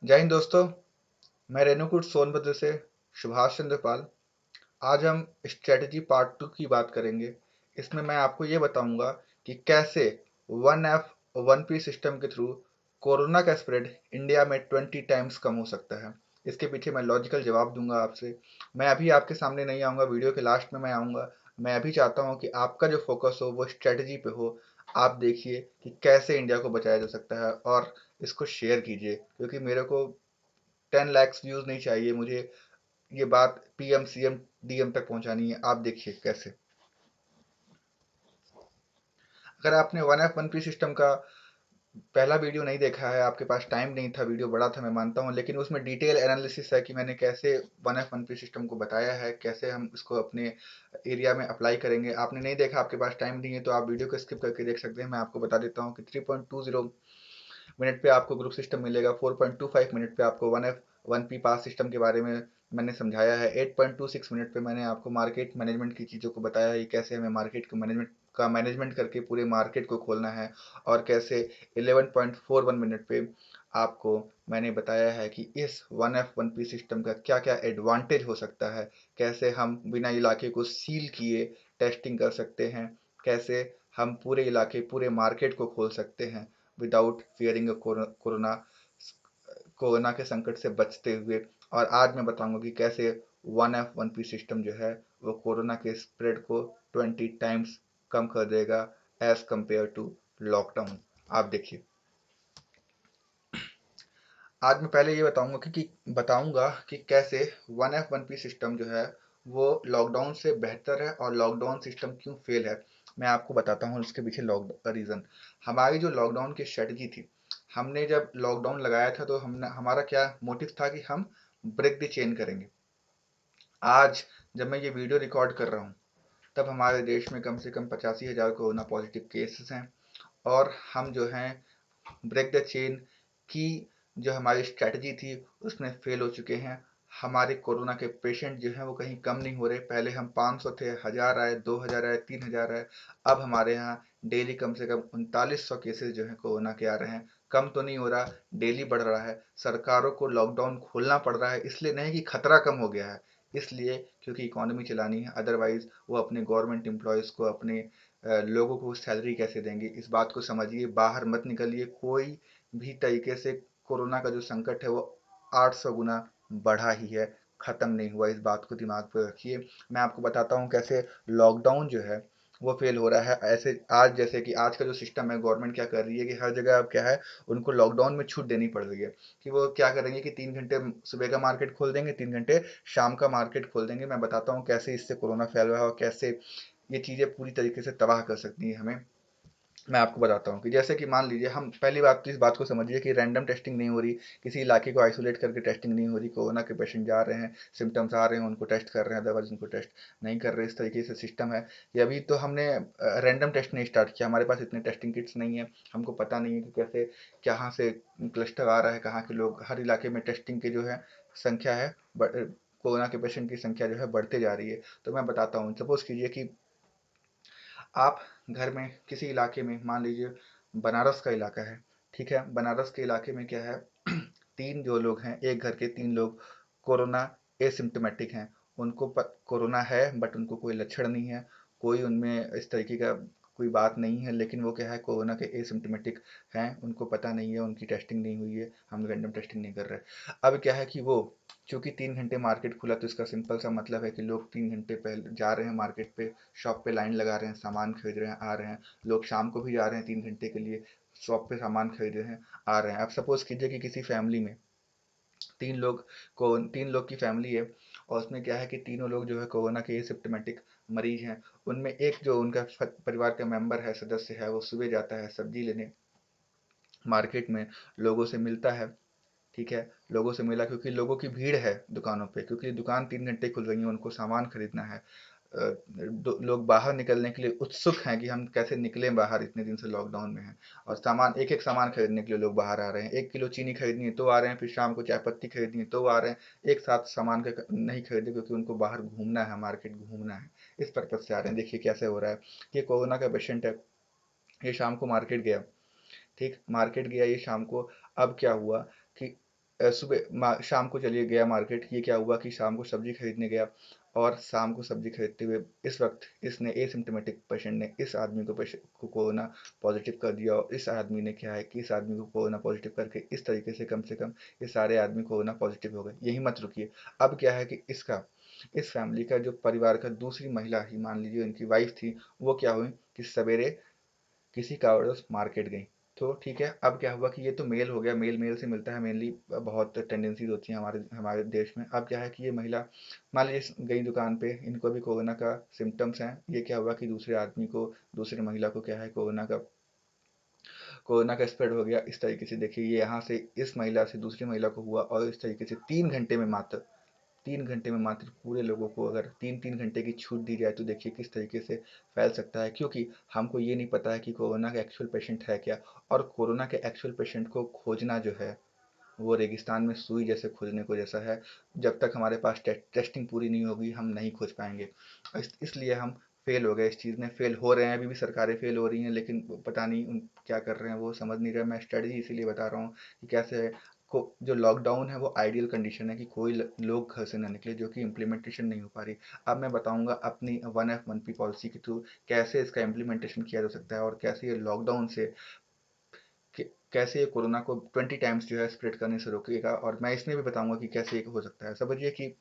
जय हिंद दोस्तों। मैं रेणुकूट सोनभद्र से सुभाष चंद्र पाल। आज हम स्ट्रेटजी पार्ट 2 की बात करेंगे। इसमें मैं आपको ये बताऊंगा कि कैसे 1F1P सिस्टम के थ्रू कोरोना का स्प्रेड इंडिया में 20 टाइम्स कम हो सकता है। इसके पीछे मैं लॉजिकल जवाब दूंगा आपसे। मैं अभी आपके सामने नहीं आऊँगा, वीडियो के लास्ट में मैं आऊँगा। मैं अभी चाहता हूँ कि आपका जो फोकस हो वो स्ट्रेटजी पे हो। आप देखिए कि कैसे इंडिया को बचाया जा सकता है और इसको शेयर कीजिए, क्योंकि मेरे को 10 लाख व्यूज नहीं चाहिए, मुझे ये बात पीएम सीएम डीएम तक पहुंचानी है। आप देखिए कैसे। अगर आपने 1F1P सिस्टम का पहला वीडियो नहीं देखा है, आपके पास टाइम नहीं था, वीडियो बड़ा था मैं मानता हूं, लेकिन उसमें डिटेल एनालिसिस है कि मैंने कैसे 1F1P सिस्टम को बताया है, कैसे हम इसको अपने एरिया में अप्लाई करेंगे। आपने नहीं देखा, आपके पास टाइम नहीं है, तो आप वीडियो को स्किप करके देख सकते हैं। मैं आपको बता देता हूँ कि 3.20 मिनट पे आपको ग्रुप सिस्टम मिलेगा। 4.25 मिनट पे आपको 1F1P पास सिस्टम के बारे में मैंने समझाया है। 8.26 मिनट पे मैंने आपको मार्केट मैनेजमेंट की चीज़ों को बताया है, कैसे हमें मार्केट को मैनेजमेंट करके पूरे मार्केट को खोलना है। और कैसे 11.41 मिनट पे आपको मैंने बताया है कि इस 1F1P सिस्टम का क्या क्या एडवांटेज हो सकता है, कैसे हम बिना इलाके को सील किए टेस्टिंग कर सकते हैं, कैसे हम पूरे इलाके पूरे मार्केट को खोल सकते हैं विदाउट फियरिंग कोरोना कोरोना के संकट से बचते हुए। और आज मैं बताऊंगा कि कैसे 1F1P सिस्टम जो है वो कोरोना के स्प्रेड को 20 टाइम्स कम कर देगा एज कंपेयर टू लॉकडाउन। आप देखिए। आज मैं पहले ये बताऊंगा कि कैसे 1F1P सिस्टम जो है वो लॉकडाउन से बेहतर है और लॉकडाउन सिस्टम क्यों फेल है। मैं आपको बताता हूँ इसके पीछे रीज़न। हमारी जो लॉकडाउन की स्ट्रेटजी थी, हमने जब लॉकडाउन लगाया था तो हमने हमारा क्या मोटिव था कि हम ब्रेक द चेन करेंगे। आज जब मैं ये वीडियो रिकॉर्ड कर रहा हूँ, तब हमारे देश में कम से कम 85,000 कोरोना पॉजिटिव केसेस हैं। और हम जो हैं ब्रेक द चेन की जो हमारी स्ट्रैटेजी थी उसमें फेल हो चुके हैं। हमारे कोरोना के पेशेंट जो हैं वो कहीं कम नहीं हो रहे। पहले हम 500 थे, 1000 आए, 2000 आए, 3000 आए। अब हमारे यहाँ डेली कम से कम 3900 केसेस जो हैं कोरोना के आ रहे हैं। कम तो नहीं हो रहा, डेली बढ़ रहा है। सरकारों को लॉकडाउन खोलना पड़ रहा है, इसलिए नहीं कि खतरा कम हो गया है, इसलिए क्योंकि इकोनॉमी चलानी है। अदरवाइज वो अपने गवर्नमेंट एम्प्लॉयज़ को, अपने लोगों को सैलरी कैसे देंगे। इस बात को समझिए, बाहर मत निकलिए। कोई भी तरीके से कोरोना का जो संकट है वो 800 गुना बढ़ा ही है, ख़त्म नहीं हुआ। इस बात को दिमाग पर रखिए। मैं आपको बताता हूँ कैसे लॉकडाउन जो है वो फेल हो रहा है। ऐसे आज जैसे कि आज का जो सिस्टम है, गवर्नमेंट क्या कर रही है कि हर जगह अब क्या है, उनको लॉकडाउन में छूट देनी पड़ रही है। कि वो क्या करेंगे कि 3 घंटे सुबह का मार्केट खोल देंगे, 3 घंटे शाम का मार्केट खोल देंगे। मैं बताता हूँ कैसे इससे कोरोना फैल रहा है और कैसे ये चीज़ें पूरी तरीके से तबाह कर सकती है हमें। मैं आपको बताता हूँ कि जैसे कि मान लीजिए, हम पहली बात तो इस बात को समझिए कि रैंडम टेस्टिंग नहीं हो रही, किसी इलाके को आइसोलेट करके टेस्टिंग नहीं हो रही। कोरोना के पेशेंट जा रहे हैं, सिम्टम्स आ रहे हैं, उनको टेस्ट कर रहे हैं, अदरवाइज उनको टेस्ट नहीं कर रहे। इस तरीके से सिस्टम है कि अभी तो हमने रैंडम टेस्ट नहीं स्टार्ट किया। हमारे पास इतने टेस्टिंग किट्स नहीं है, हमको पता नहीं है कि कैसे कहाँ से क्लस्टर आ रहा है, कहाँ के लोग। हर इलाके में टेस्टिंग की जो है संख्या है, कोरोना के पेशेंट की संख्या जो है बढ़ते जा रही है। तो मैं बताता हूँ, सपोज कीजिए कि आप घर में किसी इलाके में, मान लीजिए बनारस का इलाका है, ठीक है। बनारस के इलाके में क्या है, तीन जो लोग हैं, एक घर के तीन लोग कोरोना एसिम्टोमेटिक हैं। उनको कोरोना है बट उनको कोई लक्षण नहीं है, कोई उनमें इस तरीके का कोई बात नहीं है, लेकिन वो क्या है, कोरोना के एसिम्टोमेटिक हैं। उनको पता नहीं है, उनकी टेस्टिंग नहीं हुई है, हम रैंडम टेस्टिंग नहीं कर रहे। अब क्या है कि वो चूंकि 3 घंटे मार्केट खुला, तो इसका सिंपल सा मतलब है कि लोग 3 घंटे पहले जा रहे हैं मार्केट पे, शॉप पे लाइन लगा रहे हैं, सामान खरीद रहे हैं, आ रहे हैं। लोग शाम को भी जा रहे हैं 3 घंटे के लिए, शॉप पे सामान खरीद रहे हैं, आ रहे हैं। अब सपोज कीजिए कि किसी फैमिली में तीन लोग की फैमिली है, और उसमें क्या है कि तीनों लोग जो है कोरोना के एसिम्प्टोमेटिक मरीज हैं। उनमें एक जो उनका परिवार का मेंबर है, सदस्य है, वो सुबह जाता है सब्जी लेने मार्केट में, लोगों से मिलता है, ठीक है। लोगों से मिला क्योंकि लोगों की भीड़ है दुकानों पे, क्योंकि दुकान 3 घंटे खुल रही है, उनको सामान खरीदना है। लोग बाहर निकलने के लिए उत्सुक हैं कि हम कैसे निकलें बाहर, इतने दिन से लॉकडाउन में हैं। और सामान, एक एक सामान खरीदने के लिए लोग बाहर आ रहे हैं। 1 किलो चीनी खरीदनी है तो आ रहे हैं, फिर शाम को चाय पत्ती खरीदनी है तो आ रहे हैं। एक साथ सामान का नहीं खरीदे, क्योंकि उनको बाहर घूमना है, मार्केट घूमना है, इस पर्पज से आ रहे हैं। देखिए कैसे हो रहा है। ये कोरोना का पेशेंट है, ये शाम को मार्केट गया, ठीक, मार्केट गया ये शाम को। अब क्या हुआ कि सुबह शाम को चलिए गया मार्केट। ये क्या हुआ कि शाम को सब्जी खरीदने गया और शाम को सब्जी खरीदते हुए इस वक्त इसने एसिम्टोमेटिक पेशेंट ने इस आदमी को कोरोना पॉजिटिव कर दिया, और इस आदमी ने क्या है कि इस आदमी को कोरोना पॉजिटिव करके इस तरीके से कम ये सारे आदमी कोरोना पॉजिटिव हो गए। यही मत रुकिए, अब क्या है कि इस फैमिली का जो परिवार का दूसरी महिला ही, मान लीजिए उनकी वाइफ थी, वो क्या हुई कि सवेरे किसी कारणवश मार्केट गई। तो ठीक है, अब क्या हुआ कि ये तो मेल हो गया, मेल मेल से मिलता है मेनली, बहुत टेंडेंसीज होती हैं हमारे हमारे देश में। अब क्या है कि ये महिला मान लीजिए गई दुकान पे, इनको भी कोरोना का सिम्टम्स हैं। ये क्या हुआ कि दूसरे आदमी को, दूसरी महिला को क्या है कोरोना का स्प्रेड हो गया। इस तरीके से देखिए, ये यहाँ से इस महिला से दूसरी महिला को हुआ, और इस तरीके से 3 घंटे में मात्र 3 घंटे में मात्र पूरे लोगों को अगर 3-3 घंटे की छूट दी जाए तो देखिए किस तरीके से फैल सकता है। क्योंकि हमको ये नहीं पता है कि कोरोना का एक्चुअल पेशेंट है क्या, और कोरोना के एक्चुअल पेशेंट को खोजना जो है वो रेगिस्तान में सुई जैसे खोजने को जैसा है। जब तक हमारे पास टेस्टिंग पूरी नहीं होगी हम नहीं खोज पाएंगे। इसलिए हम फेल हो गए, इस चीज़ में फेल हो रहे हैं। अभी भी सरकारें फेल हो रही हैं, लेकिन पता नहीं क्या कर रहे हैं, वो समझ नहीं रहे। मैं स्ट्रेटजी इसीलिए बता रहा हूँ कि कैसे को जो लॉकडाउन है वो आइडियल कंडीशन है कि कोई लोग घर से ना निकले, जो कि इम्प्लीमेंटेशन नहीं हो पा रही। अब मैं बताऊंगा अपनी 1F1P पॉलिसी के थ्रू कैसे इसका इम्प्लीमेंटेशन किया जा सकता है, और कैसे ये लॉकडाउन से कैसे ये कोरोना को 20 टाइम्स जो है स्प्रेड करने से रोकेगा। और मैं इसमें भी बताऊंगा कि कैसे ये हो सकता है। समझिए कि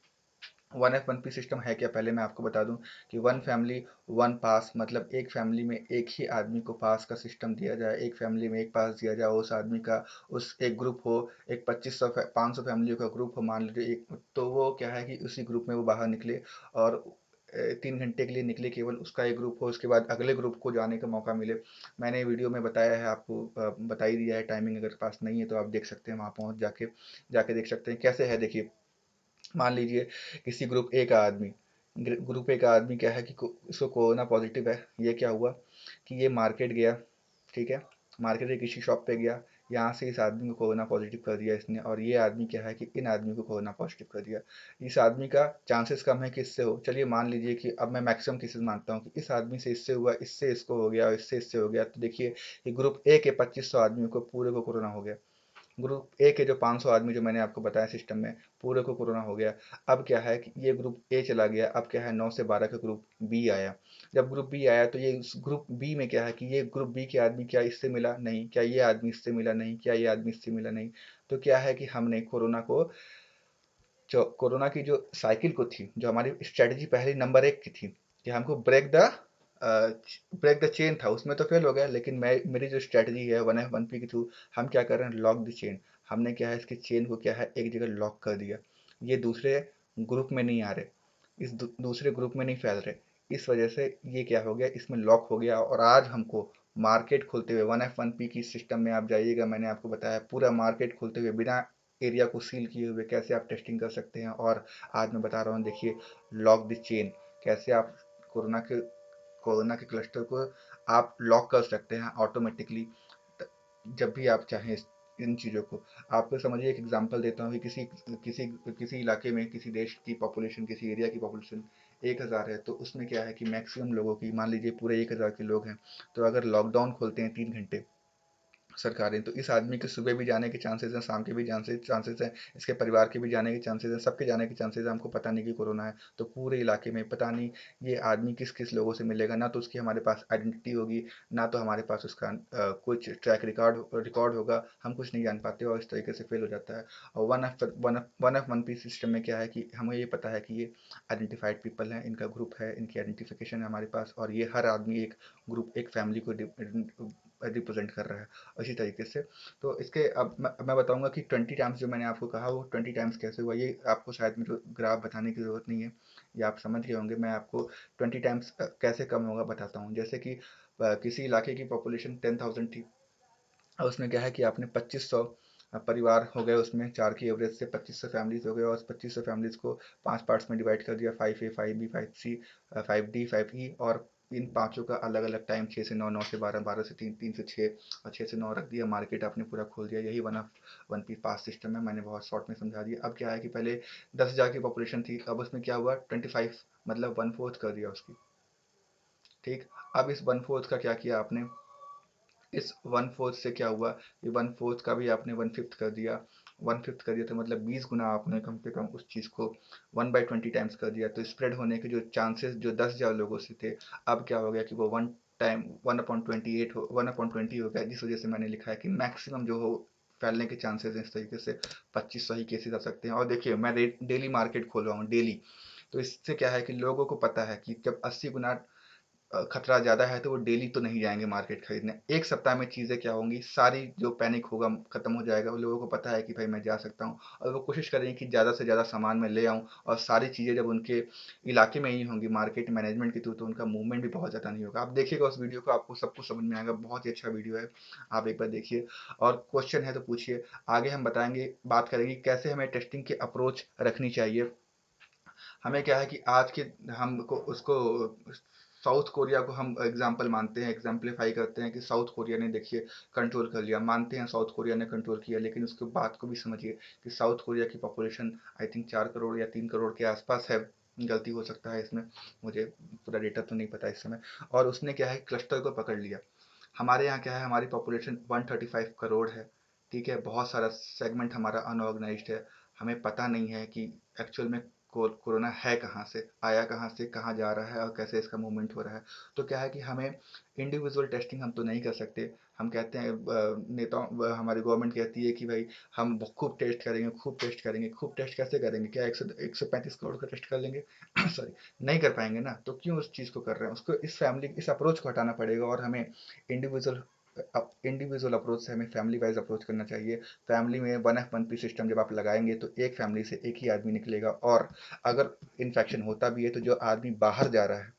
1F1P सिस्टम है क्या, पहले मैं आपको बता दूं कि वन फैमिली वन पास, मतलब एक फैमिली में एक ही आदमी को पास का सिस्टम दिया जाए। एक फैमिली में एक पास दिया जाए, उस आदमी का उस एक ग्रुप हो, एक 2500 500 फैमिलियों का ग्रुप हो मान लीजिए एक, तो वो क्या है कि उसी ग्रुप में वो बाहर निकले, और 3 घंटे के लिए निकले केवल, उसका एक ग्रुप हो, उसके बाद अगले ग्रुप को जाने का मौका मिले। मैंने वीडियो में बताया है आपको, बता ही दिया है। टाइमिंग अगर पास नहीं है तो आप देख सकते हैं, वहाँ पहुँच जाके जाके देख सकते हैं कैसे है। देखिए, मान लीजिए किसी ग्रुप ए का आदमी, ग्रुप ए का आदमी क्या है कि इसको कोरोना पॉजिटिव है। ये क्या हुआ कि ये मार्केट गया, ठीक है, मार्केट के किसी शॉप पे गया, यहाँ से इस आदमी को कोरोना पॉजिटिव कर दिया इसने, और ये आदमी क्या है कि इन आदमी को कोरोना पॉजिटिव कर दिया। इस आदमी का चांसेस कम है कि इससे हो। चलिए मान लीजिए कि अब मैं मैक्सिमम केसेस मानता हूँ कि इस आदमी से इससे हुआ, इससे इसको हो गया, और इससे इससे हो गया। तो देखिए कि ग्रुप ए के 2500 आदमियों को पूरे को कोरोना हो गया। ग्रुप ए के जो 500 आदमी जो मैंने आपको बताया सिस्टम में, पूरे को कोरोना हो गया। अब क्या है कि ये ग्रुप ए चला गया, अब क्या है 9 से 12 का ग्रुप बी आया। जब ग्रुप बी आया तो ये इस ग्रुप बी में क्या है कि ये ग्रुप बी के आदमी, क्या इससे मिला? नहीं। क्या ये आदमी इससे मिला? नहीं। क्या ये आदमी इससे मिला? नहीं। तो क्या है कि हमने कोरोना को, जो कोरोना की जो साइकिल को थी, जो हमारी स्ट्रेटजी पहले नंबर 1 की थी कि हमको ब्रेक द चेन था, उसमें तो फेल हो गया। लेकिन मैं मेरी जो स्ट्रेटजी है 1F1P के थ्रू, हम क्या कर रहे हैं, लॉक द चेन। हमने क्या है इसकी चेन को क्या है एक जगह लॉक कर दिया। ये दूसरे ग्रुप में नहीं आ रहे, इस दूसरे ग्रुप में नहीं फैल रहे। इस वजह से ये क्या हो गया, इसमें लॉक हो गया। और आज हमको मार्केट खोलते हुए 1F1P की सिस्टम में आप जाइएगा, मैंने आपको बताया पूरा मार्केट खोलते हुए बिना एरिया को सील किए हुए कैसे आप टेस्टिंग कर सकते हैं। और आज मैं बता रहा हूँ, देखिए, लॉक द चेन, कैसे आप कोरोना के कोरोना के क्लस्टर को आप लॉक कर सकते हैं ऑटोमेटिकली, जब भी आप चाहें। इन चीज़ों को आपको समझिए, एक एग्जांपल देता हूँ कि किसी किसी इलाके में, किसी देश की पॉपुलेशन, किसी एरिया की पॉपुलेशन 1000 है, तो उसमें क्या है कि मैक्सिमम लोगों की, मान लीजिए पूरे 1000 के लोग हैं, तो अगर लॉकडाउन खोलते हैं 3 घंटे सरकारें, तो इस आदमी के सुबह भी जाने के चांसेस हैं, शाम के भी चांसेस हैं, इसके परिवार के भी जाने के चांसेस हैं, सबके जाने के चांसेस हैं। हमको पता नहीं कि कोरोना है, तो पूरे इलाके में पता नहीं ये आदमी किस किस लोगों से मिलेगा। ना तो उसकी हमारे पास आइडेंटिटी होगी, ना तो हमारे पास उसका कुछ ट्रैक रिकॉर्ड होगा। हम कुछ नहीं जान पाते, और इस तरीके से फेल हो जाता है। और वन पी सिस्टम में क्या है कि हमें ये पता है कि ये आइडेंटिफाइड पीपल हैं, इनका ग्रुप है, इनकी आइडेंटिफिकेशन है हमारे पास, और ये हर आदमी एक ग्रुप, एक फैमिली को रिप्रेजेंट कर रहा है इसी तरीके से। तो इसके अब मैं बताऊंगा कि 20 टाइम्स जो मैंने आपको कहा वो 20 टाइम्स कैसे हुआ। ये आपको शायद मेरे को ग्राफ बताने की ज़रूरत नहीं है, ये आप समझ गए होंगे। मैं आपको 20 टाइम्स कैसे कम होगा बताता हूँ। जैसे कि किसी इलाके की पॉपुलेशन 10,000 थी, और उसमें क्या है कि आपने 2500 परिवार हो गए, उसमें 4 की एवरेज से 2500 फैमिलीज हो गए, और 2500 फैमिलीज को 5 पार्ट्स में डिवाइड कर दिया, 5A 5B 5C 5D 5E। और इन पांचों का अलग अलग टाइम, 6 से 9, 9 से 12, 12 से 3, 3 से 6, और 6 से 9 रख दिया। मार्केट आपने पूरा खोल दिया। यही 1F1P पास सिस्टम है, मैंने बहुत शॉर्ट में समझा दिया। अब क्या है कि पहले 10,000 की पॉपुलेशन थी, अब उसमें क्या हुआ 25, मतलब 1/4 कर दिया उसकी। ठीक, अब इस 1/4 का क्या किया आपने, इस 1/4 से क्या हुआ, ये 1/4 का भी आपने 1/5 कर दिया। 1/5 कर दिया तो मतलब 20 गुना आपने कम से कम उस चीज़ को 1/20 टाइम्स कर दिया। तो स्प्रेड होने के जो चांसेस जो 10,000 लोगों से थे, अब क्या हो गया कि वो 1/28 हो 1/20 हो गया, जिस वजह से मैंने लिखा है कि मैक्सिमम जो हो फैलने के चांसेस हैं इस तरीके से 2500 ही केसेस आ सकते हैं। और देखिए मैं डेली मार्केट खोल रहा हूँ डेली, तो इससे क्या है कि लोगों को पता है कि जब 80 गुना खतरा ज़्यादा है तो वो डेली तो नहीं जाएंगे मार्केट खरीदने। एक सप्ताह में चीज़ें क्या होंगी, सारी जो पैनिक होगा खत्म हो जाएगा। वो लोगों को पता है कि भाई मैं जा सकता हूँ, और वो कोशिश करेंगे कि ज़्यादा से ज़्यादा सामान मैं ले आऊँ, और सारी चीज़ें जब उनके इलाके में ही होंगी मार्केट मैनेजमेंट के थ्रू, तो उनका मूवमेंट भी बहुत ज़्यादा नहीं होगा। आप देखिएगा उस वीडियो को, आपको सब कुछ समझ में आएगा। बहुत ही अच्छा वीडियो है, आप एक बार देखिए। और क्वेश्चन है तो पूछिए। आगे हम बताएंगे, बात करेंगे कैसे हमें टेस्टिंग की अप्रोच रखनी चाहिए। हमें क्या है कि आज के हमको उसको साउथ कोरिया को हम एग्जाम्पल मानते हैं, एग्जाम्पलीफाई करते हैं कि साउथ कोरिया ने देखिए कंट्रोल कर लिया, मानते हैं साउथ कोरिया ने कंट्रोल किया, लेकिन उसके बात को भी समझिए कि साउथ कोरिया की पॉपुलेशन आई थिंक 4 करोड़ या 3 करोड़ के आसपास है। गलती हो सकता है इसमें, मुझे पूरा डेटा तो नहीं पता इस समय। और उसने क्या है, क्लस्टर को पकड़ लिया। हमारे यहाँ क्या है, हमारी पॉपुलेशन 135 करोड़ है। ठीक है, बहुत सारा सेगमेंट हमारा अनऑर्गेनाइज्ड है। हमें पता नहीं है कि एक्चुअल में कोरोना है कहाँ से, आया कहाँ से, कहाँ जा रहा है और कैसे इसका मूवमेंट हो रहा है। तो क्या है कि हमें इंडिविजुअल टेस्टिंग हम तो नहीं कर सकते। हम कहते हैं नेताओं, हमारी गवर्नमेंट कहती है कि भाई हम खूब टेस्ट करेंगे, खूब टेस्ट करेंगे। खूब टेस्ट कैसे करेंगे? क्या 135 करोड़ का टेस्ट कर लेंगे? सॉरी, नहीं कर पाएंगे ना। तो क्यों उस चीज़ को कर रहे हैं? उसको इस अप्रोच को हटाना पड़ेगा, और हमें इंडिविजुअल इंडिविजुअल अप्रोच से हमें फैमिली वाइज अप्रोच करना चाहिए। फैमिली में 1F1P सिस्टम जब आप लगाएंगे तो एक फैमिली से एक ही आदमी निकलेगा, और अगर इन्फेक्शन होता भी है तो जो आदमी बाहर जा रहा है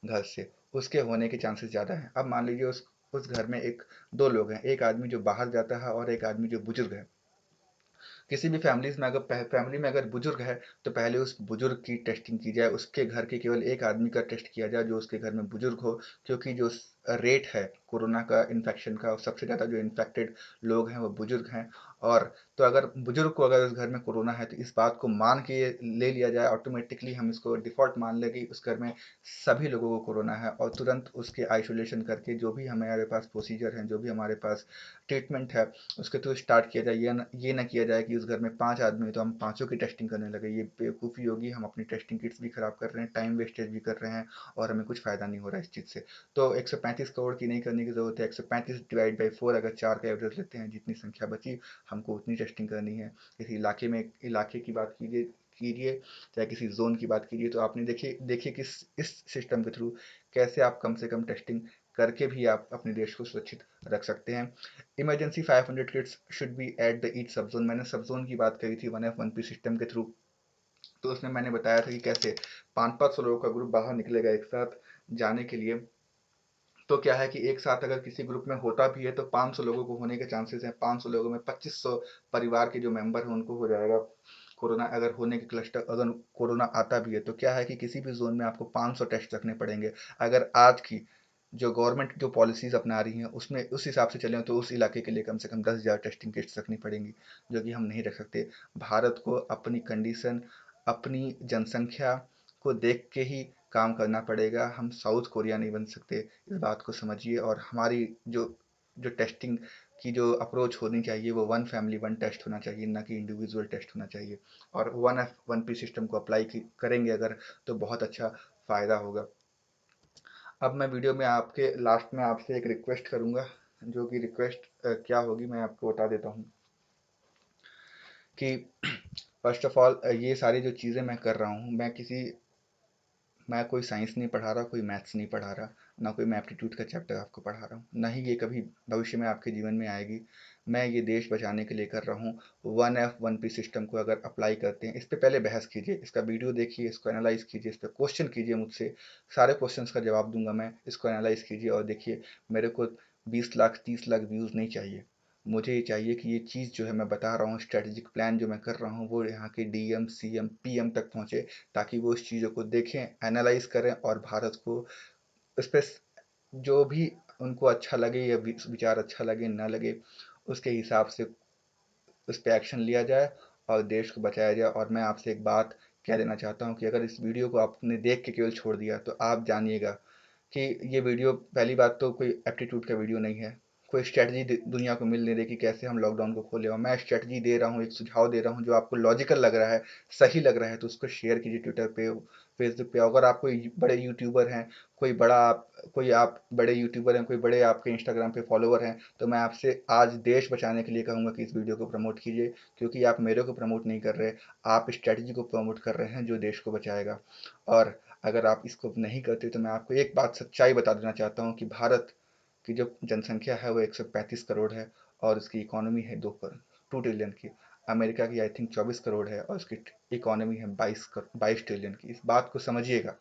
घर से, उसके होने के चांसेस ज़्यादा हैं। अब मान लीजिए उस घर में एक दो लोग हैं, एक आदमी जो बाहर जाता है और एक आदमी जो बुजुर्ग है। किसी भी फैमिलीज में अगर फैमिली में अगर बुजुर्ग है, तो पहले उस बुजुर्ग की टेस्टिंग की जाए, उसके घर के केवल एक आदमी का टेस्ट किया जाए जो उसके घर में बुजुर्ग हो। क्योंकि जो रेट है कोरोना का इन्फेक्शन का, सबसे ज़्यादा जो इन्फेक्टेड लोग हैं वो बुजुर्ग हैं। और तो अगर बुजुर्ग को अगर उस घर में कोरोना है, तो इस बात को मान के ये ले लिया जाए, ऑटोमेटिकली हम इसको डिफ़ॉल्ट मान लें कि उस घर में सभी लोगों को कोरोना है, और तुरंत उसके आइसोलेशन करके जो भी हमारे पास प्रोसीजर हैं, जो भी हमारे पास ट्रीटमेंट है, उसके थ्रू स्टार्ट किया जाए। ये ना किया जाए कि उस घर में 5 आदमी है तो हम पाँचों की टेस्टिंग करने लगे। ये बेवकूफ़ी होगी। हम अपनी टेस्टिंग किट्स भी खराब कर रहे हैं, टाइम वेस्टेज भी कर रहे हैं, और हमें कुछ फ़ायदा नहीं हो रहा है इस चीज़ से। तो 135 करोड़ की नहीं करने की ज़रूरत है। 135 डिवाइड बाई 4, अगर 4 का एवरेज लेते हैं, जितनी संख्या बची हमको उतनी टेस्टिंग करनी है। किसी इलाके में इलाके की बात कीजिए, चाहे किसी जोन की बात कीजिए, तो आपने देखिए देखिए कि इस सिस्टम के थ्रू कैसे आप कम से कम टेस्टिंग करके भी आप अपने देश को सुरक्षित रख सकते हैं। Emergency 500 kits should be at the each sub zone. मैंने सब जोन की बात करी थी 1F1P सिस्टम के थ्रू। तो उसमें मैंने बताया था कि कैसे 500-500 लोगों का ग्रुप बाहर निकलेगा एक साथ जाने के लिए। तो क्या है कि एक साथ अगर किसी ग्रुप में होता भी है तो 500 लोगों को होने के चांसेस हैं। 500 लोगों में 2500 परिवार के जो मेंबर हैं उनको हो जाएगा कोरोना। अगर होने के क्लस्टर अगर कोरोना आता भी है तो क्या है कि किसी भी जोन में आपको 500 टेस्ट रखने पड़ेंगे। अगर आज की जो गवर्नमेंट जो पॉलिसीज अपना रही हैं उसमें उस हिसाब से चलें तो उस इलाके के लिए कम से कम 10,000 टेस्टिंग किट्स रखनी पड़ेंगी, जो कि हम नहीं रख सकते। भारत को अपनी कंडीशन, अपनी जनसंख्या को देख के ही काम करना पड़ेगा। हम साउथ कोरिया नहीं बन सकते, इस बात को समझिए। और हमारी जो जो टेस्टिंग की जो अप्रोच होनी चाहिए वो वन फैमिली वन टेस्ट होना चाहिए, ना कि इंडिविजुअल टेस्ट होना चाहिए। और 1F1P सिस्टम को अप्लाई करेंगे अगर, तो बहुत अच्छा फ़ायदा होगा। अब मैं वीडियो में आपके लास्ट में आपसे एक रिक्वेस्ट करूंगा, जो कि रिक्वेस्ट क्या होगी मैं आपको बता देता हूँ कि फर्स्ट ऑफ ऑल ये सारी जो चीज़ें मैं कर रहा हूँ, मैं कोई साइंस नहीं पढ़ा रहा, कोई मैथ्स नहीं पढ़ा रहा, ना कोई मैं एप्टीट्यूड का चैप्टर आपको पढ़ा रहा हूँ, ना ही ये कभी भविष्य में आपके जीवन में आएगी। मैं ये देश बचाने के लिए कर रहा हूँ। 1F1P सिस्टम को अगर अप्लाई करते हैं, इस पर पहले बहस कीजिए, इसका वीडियो देखिए, इसको एनालाइज कीजिए, इस पर क्वेश्चन कीजिए मुझसे। सारे क्वेश्चंस का जवाब दूंगा मैं। इसको एनालाइज कीजिए और देखिए, मेरे को 20 लाख 30 लाख व्यूज़ नहीं चाहिए। मुझे ये चाहिए कि ये चीज़ जो है मैं बता रहा हूँ, स्ट्रेटेजिक प्लान जो मैं कर रहा हूँ, वो यहाँ के DM CM PM तक पहुँचे, ताकि वो उस चीज़ों को देखें, एनालाइज करें, और भारत को उस पर जो भी उनको अच्छा लगे या विचार अच्छा लगे ना लगे, उसके हिसाब से उस पर एक्शन लिया जाए और देश को बचाया जाए। और मैं आपसे एक बात कह देना चाहता हूँ कि अगर इस वीडियो को आपने देख के केवल छोड़ दिया, तो आप जानिएगा कि ये वीडियो, पहली बात तो कोई एप्टीट्यूड का वीडियो नहीं है, कोई स्ट्रैटेजी दुनिया को मिल नहीं रही कि कैसे हम लॉकडाउन को खोले, और मैं स्ट्रैटेजी दे रहा हूँ, एक सुझाव दे रहा हूँ जो आपको लॉजिकल लग रहा है, सही लग रहा है, तो उसको शेयर कीजिए ट्विटर पे, फेसबुक पे। अगर आप कोई बड़े यूट्यूबर हैं, कोई आप बड़े यूट्यूबर हैं, कोई बड़े आपके इंस्टाग्राम पे फॉलोवर हैं, तो मैं आपसे आज देश बचाने के लिए कहूँगा कि इस वीडियो को प्रमोट कीजिए, क्योंकि आप मेरे को प्रमोट नहीं कर रहे, आप स्ट्रैटेजी को प्रमोट कर रहे हैं जो देश को बचाएगा। और अगर आप इसको नहीं करते तो मैं आपको एक बात सच्चाई बता देना चाहता हूँ कि भारत की जो जनसंख्या है वो 135 करोड़ है, और उसकी इकोनॉमी है 2 ट्रिलियन की। अमेरिका की आई थिंक 24 करोड़ है, और उसकी इकोनॉमी है 22 ट्रिलियन की। इस बात को समझिएगा,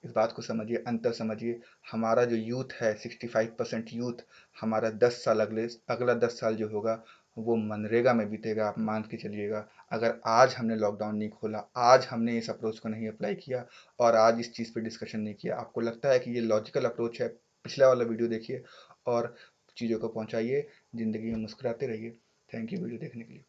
इस बात को समझिए, अंतर समझिए। हमारा जो यूथ है, 65% यूथ हमारा 10 साल, अगला 10 साल जो होगा वो मनरेगा में बीतेगा, आप मान के चलिएगा। अगर आज हमने लॉकडाउन नहीं खोला, आज हमने इस अप्रोच को नहीं अप्लाई किया, और आज इस चीज़ पे डिस्कशन नहीं किया, आपको लगता है कि ये लॉजिकल अप्रोच है, पिछला वाला वीडियो देखिए और चीज़ों को पहुंचाइए। ज़िंदगी में मुस्कुराते रहिए। थैंक यू वीडियो देखने के लिए।